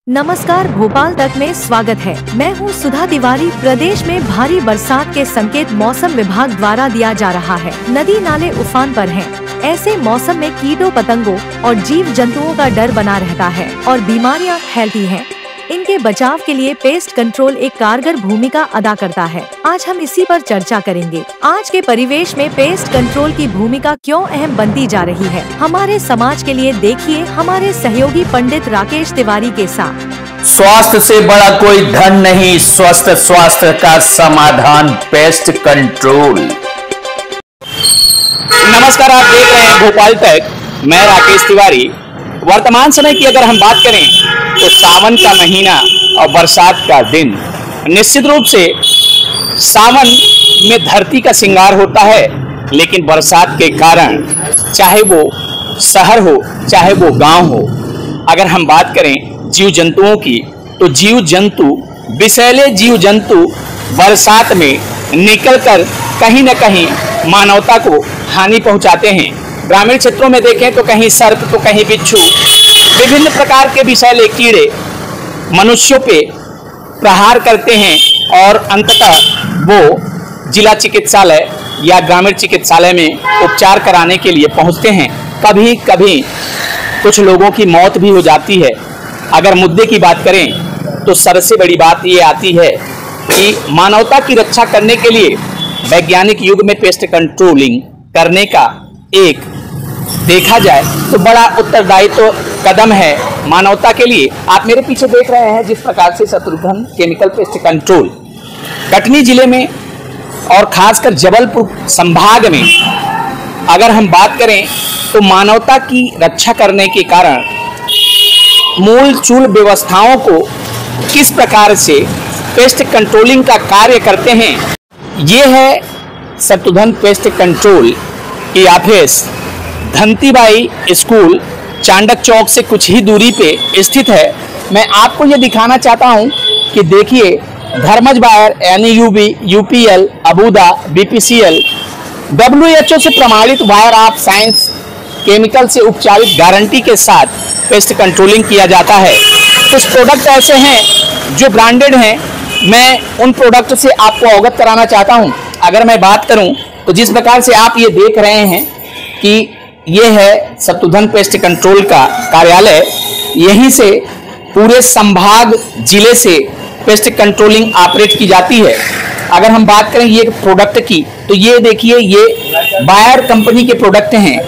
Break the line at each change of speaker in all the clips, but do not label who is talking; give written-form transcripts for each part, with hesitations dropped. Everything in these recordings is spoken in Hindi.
नमस्कार, भोपाल तक में स्वागत है। मैं हूं सुधा तिवारी। प्रदेश में भारी बरसात के संकेत मौसम विभाग द्वारा दिया जा रहा है। नदी नाले उफान पर हैं। ऐसे मौसम में कीटों पतंगों और जीव जंतुओं का डर बना रहता है और बीमारियां फैलती हैं। इनके बचाव के लिए पेस्ट कंट्रोल एक कारगर भूमिका अदा करता है। आज हम इसी पर चर्चा करेंगे। आज के परिवेश में पेस्ट कंट्रोल की भूमिका क्यों अहम बनती जा रही है, हमारे समाज के लिए देखिए हमारे सहयोगी पंडित राकेश तिवारी के साथ।
स्वास्थ्य से बड़ा कोई धन नहीं, स्वस्थ स्वास्थ्य का समाधान पेस्ट कंट्रोल। नमस्कार, आप देख रहे हैं भोपाल तक। मैं राकेश तिवारी। वर्तमान समय की अगर हम बात करें तो सावन का महीना और बरसात का दिन, निश्चित रूप से सावन में धरती का श्रृंगार होता है, लेकिन बरसात के कारण चाहे वो शहर हो चाहे वो गांव हो, अगर हम बात करें जीव जंतुओं की तो जीव जंतु, विषैले जीव जंतु बरसात में निकलकर कहीं न कहीं मानवता को हानि पहुंचाते हैं। ग्रामीण क्षेत्रों में देखें तो कहीं सर्प तो कहीं बिच्छू, विभिन्न प्रकार के विषैले कीड़े मनुष्यों पे प्रहार करते हैं और अंततः वो जिला चिकित्सालय या ग्रामीण चिकित्सालय में उपचार कराने के लिए पहुंचते हैं। कभी कभी कुछ लोगों की मौत भी हो जाती है। अगर मुद्दे की बात करें तो सबसे बड़ी बात ये आती है कि मानवता की रक्षा करने के लिए वैज्ञानिक युग में पेस्ट कंट्रोलिंग करने का एक देखा जाए तो बड़ा उत्तरदायित्व तो कदम है मानवता के लिए। आप मेरे पीछे देख रहे हैं जिस प्रकार से Shatrughan chemical pest control Katni जिले में और खासकर जबलपुर संभाग में अगर हम बात करें तो मानवता की रक्षा करने के कारण मूल चूल व्यवस्थाओं को किस प्रकार से पेस्ट कंट्रोलिंग का कार्य करते हैं। ये है शत्रुघ्न पेस्ट कंट्रोल की ऑफिस। धंतीबाई स्कूल चांडक चौक से कुछ ही दूरी पे स्थित है। मैं आपको ये दिखाना चाहता हूँ कि देखिए धर्मज वायर NUB, UPL, अबूदा, BPCL, WHO से प्रमाणित वायर ऑफ साइंस केमिकल से उपचारित गारंटी के साथ पेस्ट कंट्रोलिंग किया जाता है। कुछ प्रोडक्ट ऐसे हैं जो ब्रांडेड हैं, मैं उन प्रोडक्ट से आपको अवगत कराना चाहता हूं। अगर मैं बात करूं तो जिस प्रकार से आप ये देख रहे हैं कि ये है शत्रुघ्न पेस्ट कंट्रोल का कार्यालय। यहीं से पूरे संभाग जिले से पेस्ट कंट्रोलिंग ऑपरेट की जाती है। अगर हम बात करें ये प्रोडक्ट की तो ये देखिए, ये बायर कंपनी के प्रोडक्ट हैं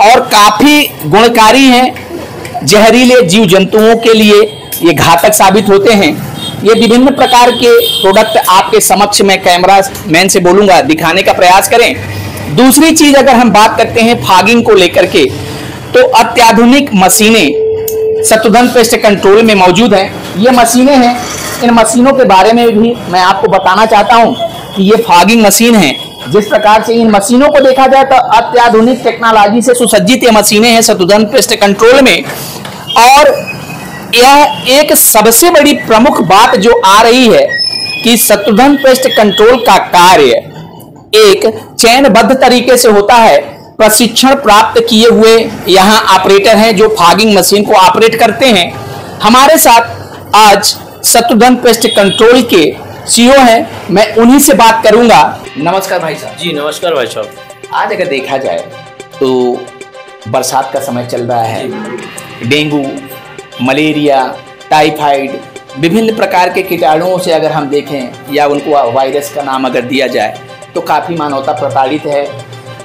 और काफ़ी गुणकारी हैं। जहरीले जीव जंतुओं के लिए ये घातक साबित होते हैं। ये विभिन्न प्रकार के प्रोडक्ट आपके समक्ष में कैमरा मैन से बोलूँगा दिखाने का प्रयास करें। दूसरी चीज़ अगर हम बात करते हैं फॉगिंग को लेकर के तो अत्याधुनिक मशीनें शत्रुघ्न पेस्ट कंट्रोल में मौजूद हैं। ये मशीनें हैं, इन मशीनों के बारे में भी मैं आपको बताना चाहता हूं कि ये फॉगिंग मशीन है। जिस प्रकार से इन मशीनों को देखा जाए तो अत्याधुनिक टेक्नोलॉजी से सुसज्जित ये मशीनें हैं शत्रुघ्न पेस्ट कंट्रोल में। और यह एक सबसे बड़ी प्रमुख बात जो आ रही है कि शत्रुघ्न पेस्ट कंट्रोल का कार्य एक चयनबद्ध तरीके से होता है। प्रशिक्षण प्राप्त किए हुए यहाँ ऑपरेटर हैं जो फॉगिंग मशीन को ऑपरेट करते हैं। हमारे साथ आज शत्रुघ्न पेस्ट कंट्रोल के CEO हैं, मैं उन्हीं से बात करूंगा। नमस्कार भाई साहब।
जी नमस्कार भाई साहब।
आज अगर देखा जाए तो बरसात का समय चल रहा है। डेंगू, मलेरिया, टाइफाइड, विभिन्न प्रकार के कीटाणुओं से अगर हम देखें या उनको वायरस का नाम अगर दिया जाए तो काफ़ी मानवता प्रताड़ित है।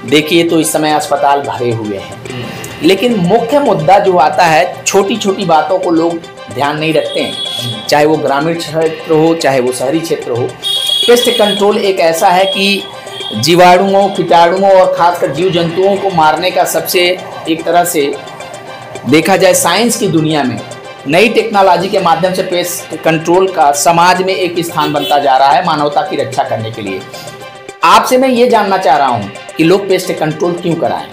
देखिए तो इस समय अस्पताल भरे हुए हैं, लेकिन मुख्य मुद्दा जो आता है, छोटी छोटी बातों को लोग ध्यान नहीं रखते हैं, चाहे वो ग्रामीण क्षेत्र हो चाहे वो शहरी क्षेत्र हो। पेस्ट कंट्रोल एक ऐसा है कि जीवाणुओं, कीटाणुओं और खासकर जीव जंतुओं को मारने का सबसे एक तरह से देखा जाए साइंस की दुनिया में नई टेक्नोलॉजी के माध्यम से पेस्ट कंट्रोल का समाज में एक स्थान बनता जा रहा है मानवता की रक्षा करने के लिए। आपसे मैं ये जानना चाह रहा हूँ कि लोग पेस्ट कंट्रोल क्यों कराएं?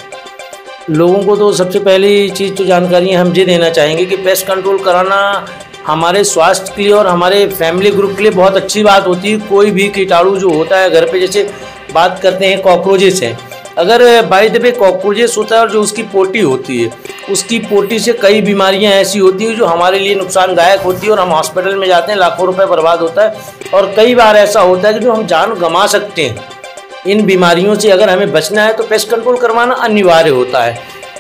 लोगों को तो सबसे पहली चीज़ तो जानकारी हम ये देना चाहेंगे कि पेस्ट कंट्रोल कराना हमारे स्वास्थ्य के लिए और हमारे फैमिली ग्रुप के लिए बहुत अच्छी बात होती है। कोई भी कीटाणु जो होता है घर पे, जैसे बात करते हैं कॉकरोचेस हैं, अगर बाय द वे कॉकरोचेस होता है और जो उसकी पोटी होती है उसकी पोटी से कई बीमारियां ऐसी होती हैं जो हमारे लिए नुकसानदायक होती है और हम हॉस्पिटल में जाते हैं, लाखों रुपए बर्बाद होता है और कई बार ऐसा होता है कि जो हम जान गंवा सकते हैं। इन बीमारियों से अगर हमें बचना है तो पेस्ट कंट्रोल करवाना अनिवार्य होता है।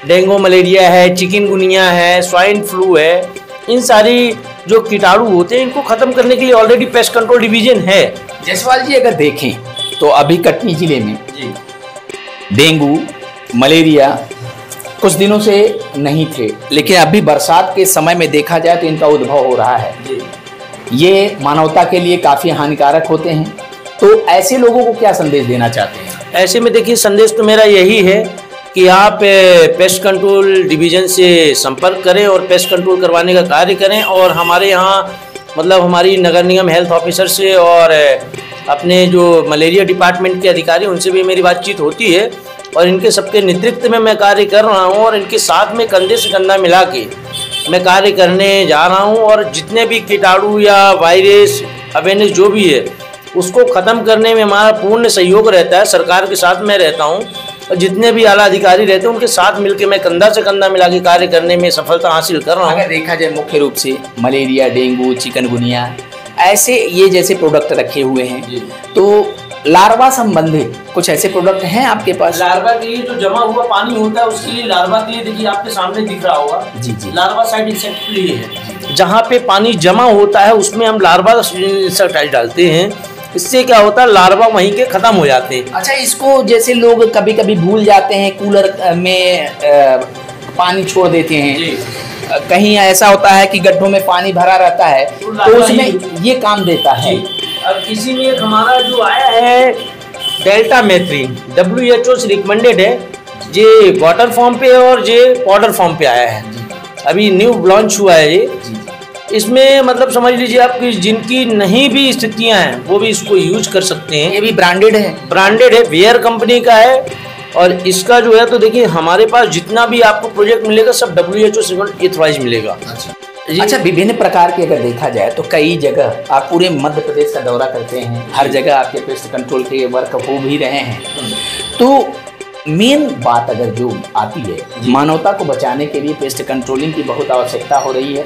डेंगू मलेरिया है, चिकनगुनिया है, स्वाइन फ्लू है, इन सारी जो कीटाणु होते हैं इनको ख़त्म करने के लिए ऑलरेडी पेस्ट कंट्रोल डिवीजन है।
जायसवाल जी, अगर देखें तो अभी कटनी जिले में डेंगू मलेरिया कुछ दिनों से नहीं थे, लेकिन अभी बरसात के समय में देखा जाए तो इनका उद्भव हो रहा है। ये मानवता के लिए काफ़ी हानिकारक होते हैं, तो ऐसे लोगों को क्या संदेश देना चाहते हैं?
ऐसे में देखिए, संदेश तो मेरा यही है कि आप पेस्ट कंट्रोल डिवीज़न से संपर्क करें और पेस्ट कंट्रोल करवाने का कार्य करें। और हमारे यहाँ मतलब हमारी नगर निगम हेल्थ ऑफिसर से और अपने जो मलेरिया डिपार्टमेंट के अधिकारी उनसे भी मेरी बातचीत होती है और इनके सबके नेतृत्व में मैं कार्य कर रहा हूँ और इनके साथ में कंधे से कंधा मिला के मैं कार्य करने जा रहा हूँ। और जितने भी कीटाणु या वायरस अवेयरनेस जो भी है उसको ख़त्म करने में हमारा पूर्ण सहयोग रहता है। सरकार के साथ मैं रहता हूँ और जितने भी आला अधिकारी रहते हैं उनके साथ मिलकर मैं कंधा से कंधा मिला के कार्य करने में सफलता हासिल कर रहा हूँ।
अगर देखा जाए मुख्य रूप से मलेरिया, डेंगू, चिकनगुनिया ऐसे ये जैसे प्रोडक्ट रखे हुए हैं, तो लार्वा संबंधित कुछ ऐसे प्रोडक्ट हैं आपके पास?
लार्वा के लिए जो जमा हुआ पानी होता है उसके लिए, लार्वा के लिए देखिए आपके सामने दिख रहा होगा
जी।
लार्वा साइड इंसेक्ट के लिए है। जहाँ पे पानी जमा होता है उसमें हम लार्वा इंसेक्टाइड डालते हैं। इससे क्या होता है, लार्वा वहीं के खत्म हो जाते हैं।
अच्छा, इसको जैसे लोग कभी कभी भूल जाते हैं, कूलर में पानी छोड़ देते हैं, कहीं ऐसा होता है कि गड्ढों में पानी भरा रहता है, तो उसमें ये काम देता है।
अब इसी में एक हमारा जो आया है डेल्टा मेथ्रीन, WHO से रिकमेंडेड है, ये वाटर फॉर्म पे और ये पाउडर फॉर्म पे आया है, अभी न्यू लॉन्च हुआ है ये। इसमें मतलब समझ लीजिए आप कि जिनकी नहीं भी स्थितियां हैं वो भी इसको यूज कर सकते हैं।
ये भी ब्रांडेड है,
वेयर कंपनी का है। और इसका जो है तो देखिए हमारे पास जितना भी आपको प्रोजेक्ट मिलेगा सब WHO से ऑथराइज मिलेगा।
अच्छा, विभिन्न प्रकार के अगर देखा जाए तो कई जगह आप पूरे मध्य प्रदेश का दौरा करते हैं, हर जगह आपके पेस्ट कंट्रोल के वर्क हो भी रहे हैं, तो मेन बात अगर जो आती है, मानवता को बचाने के लिए पेस्ट कंट्रोलिंग की बहुत आवश्यकता हो रही है।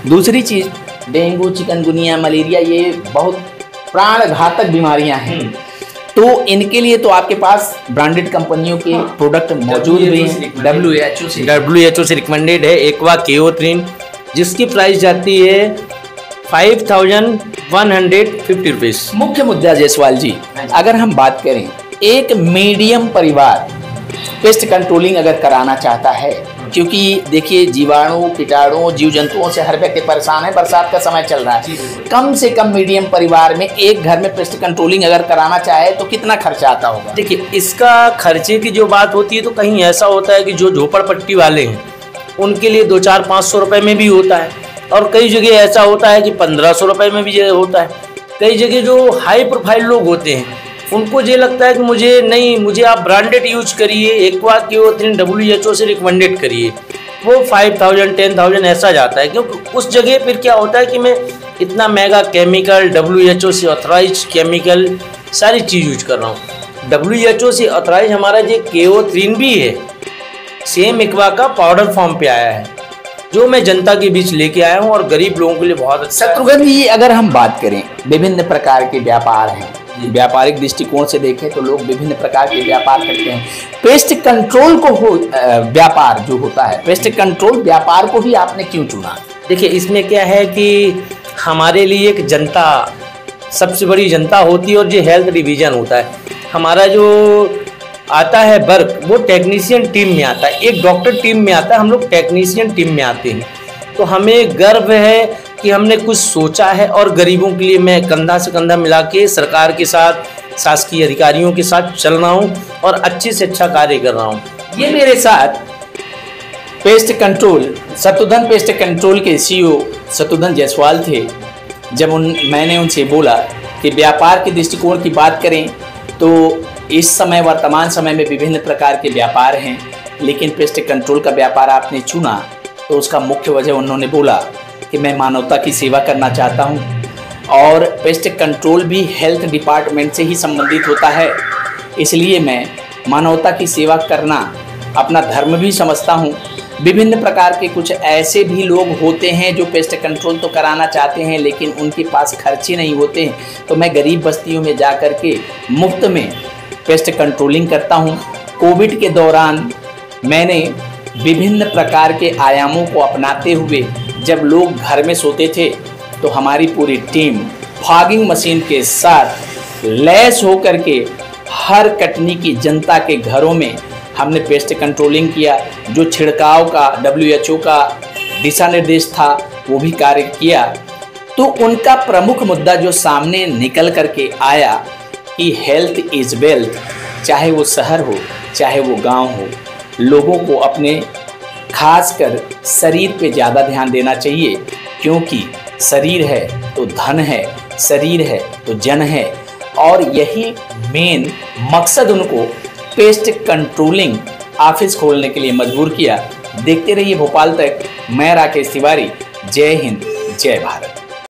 दूसरी चीज़, डेंगू, चिकनगुनिया, मलेरिया ये बहुत प्राण घातक बीमारियां हैं, तो इनके लिए तो आपके पास ब्रांडेड कंपनियों के प्रोडक्ट मौजूद भी हैं।
WHO से रिकमेंडेड है एक्वा केओ3, जिसकी प्राइस जाती है 5150 रुपीज़।
मुख्य मुद्दा जायसवाल जी, अगर हम बात करें, एक मीडियम परिवार पेस्ट कंट्रोलिंग अगर कराना चाहता है, क्योंकि देखिए जीवाणु, कीटाणु, जीव जंतुओं से हर व्यक्ति परेशान है, बरसात का समय चल रहा है, कम से कम मीडियम परिवार में एक घर में पेस्ट कंट्रोलिंग अगर कराना चाहे तो कितना खर्चा आता होगा?
देखिए, इसका खर्चे की जो बात होती है तो कहीं ऐसा होता है कि जो झोपड़पट्टी वाले हैं उनके लिए 200-500 रुपये में भी होता है, और कई जगह ऐसा होता है कि 1500 रुपये में भी होता है। कई जगह जो हाई प्रोफाइल लोग होते हैं उनको ये लगता है कि मुझे आप ब्रांडेड यूज करिए, एक्वा केओ3 WHO से रिकमेंडेड करिए, वो 5000 10,000 ऐसा जाता है। क्योंकि उस जगह फिर क्या होता है कि मैं इतना महंगा केमिकल, WHO से ऑथराइज केमिकल सारी चीज़ यूज कर रहा हूँ। WHO से ऑथराइज हमारा ये केओ3 भी है, सेम एक्वा का पाउडर फॉर्म पे आया है, जो मैं जनता के बीच लेके आया हूँ और गरीब लोगों के लिए बहुत अच्छा।
शत्रुघ्न जी, अगर हम बात करें, विभिन्न प्रकार के व्यापार हैं, व्यापारिक दृष्टिकोण से देखें तो लोग विभिन्न प्रकार के व्यापार करते हैं। पेस्ट कंट्रोल को व्यापार जो होता है, पेस्ट कंट्रोल व्यापार को ही आपने क्यों चुना?
देखिए, इसमें क्या है कि हमारे लिए एक जनता, सबसे बड़ी जनता होती है और जो हेल्थ डिवीजन होता है, हमारा जो आता है वर्क वो टेक्नीशियन टीम में आता है, एक डॉक्टर टीम में आता है, हम लोग टेक्नीशियन टीम में आते हैं। तो हमें गर्व है कि हमने कुछ सोचा है और गरीबों के लिए मैं कंधा से कंधा मिला के सरकार के साथ, शासकीय अधिकारियों के साथ चल रहा हूँ और अच्छे से अच्छा कार्य कर रहा हूँ।
ये मेरे साथ pest control, Shatrughan pest control के CEO शत्रुघ्न जायसवाल थे। जब मैंने उनसे बोला कि व्यापार के दृष्टिकोण की बात करें तो इस समय वर्तमान समय में विभिन्न प्रकार के व्यापार हैं, लेकिन पेस्ट कंट्रोल का व्यापार आपने चुना, तो उसका मुख्य वजह उन्होंने बोला कि मैं मानवता की सेवा करना चाहता हूं और पेस्ट कंट्रोल भी हेल्थ डिपार्टमेंट से ही संबंधित होता है, इसलिए मैं मानवता की सेवा करना अपना धर्म भी समझता हूं विभिन्न प्रकार के कुछ ऐसे भी लोग होते हैं जो पेस्ट कंट्रोल तो कराना चाहते हैं लेकिन उनके पास खर्चे नहीं होते हैं, तो मैं गरीब बस्तियों में जा कर के मुफ्त में पेस्ट कंट्रोलिंग करता हूं। कोविड के दौरान मैंने विभिन्न प्रकार के आयामों को अपनाते हुए जब लोग घर में सोते थे तो हमारी पूरी टीम फॉगिंग मशीन के साथ लैस होकर के हर कटनी की जनता के घरों में हमने पेस्ट कंट्रोलिंग किया। जो छिड़काव का WHO का दिशा निर्देश था वो भी कार्य किया। तो उनका प्रमुख मुद्दा जो सामने निकल करके आया कि हेल्थ इज वेल्थ, चाहे वो शहर हो चाहे वो गांव हो, लोगों को अपने खासकर शरीर पे ज़्यादा ध्यान देना चाहिए, क्योंकि शरीर है तो धन है, शरीर है तो जन है। और यही मेन मकसद उनको पेस्ट कंट्रोलिंग ऑफिस खोलने के लिए मजबूर किया। देखते रहिए भोपाल तक। मैं राकेश तिवारी। जय हिंद, जय भारत।